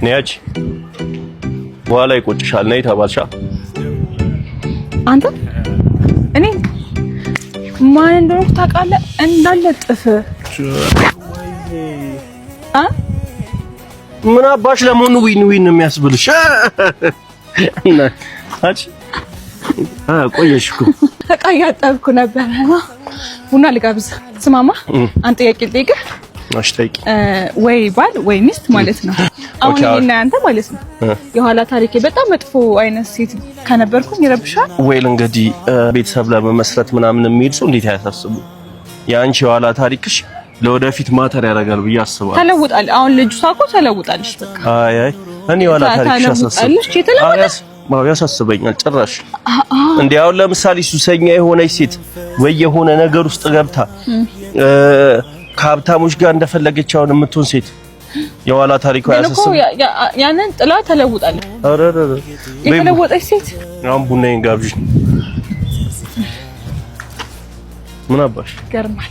ነያች በኋላ ይቆጭሻል። ነይ ተባልሻ። አንተ እኔ ማን እንደሆንኩ ታውቃለህ? እንዳለ ጥፍ ምን አባሽ ለመሆኑ ዊን የሚያስብልሽ? አጭ ቆየሽ እኮ በቃ እያጠብኩ ነበር። ቡና ልጋብዝ። ስማማ አንተ ጥያቄ ልጠይቅህ። እሺ ጠይቂ። ወይ ባል ወይ ሚስት ማለት ነው። አሁን እኔና አንተ ማለት ነው የኋላ ታሪኬ በጣም መጥፎ አይነት ሴት ከነበርኩኝ ይረብሻል ወይ? እንግዲህ ቤተሰብ ለመመስረት ምናምን የሚሄድ ሰው እንዴት ያሳስቡ? የአንቺ የኋላ ታሪክሽ ለወደፊት ማተር ያደርጋል ብዬ አስባለሁ። ተለውጣል። አሁን ልጅ ሳቆ ተለውጣልሽ። በቃ አይ እኔ የኋላ ታሪክሽ ያሳስበኛል ጭራሽ። እንዴ አሁን ለምሳሌ ሱሰኛ የሆነች ሴት ወይ የሆነ ነገር ውስጥ ገብታ ከሀብታሞች ጋር እንደፈለገች አሁን የምትሆን ሴት የኋላ ታሪኳ ያሳስብ። ያንን ጥላ ተለውጣለች። አረረ የተለወጠች ሴት አሁን ቡናዬን ጋብዥኝ። ምን አባሽ ገርማል።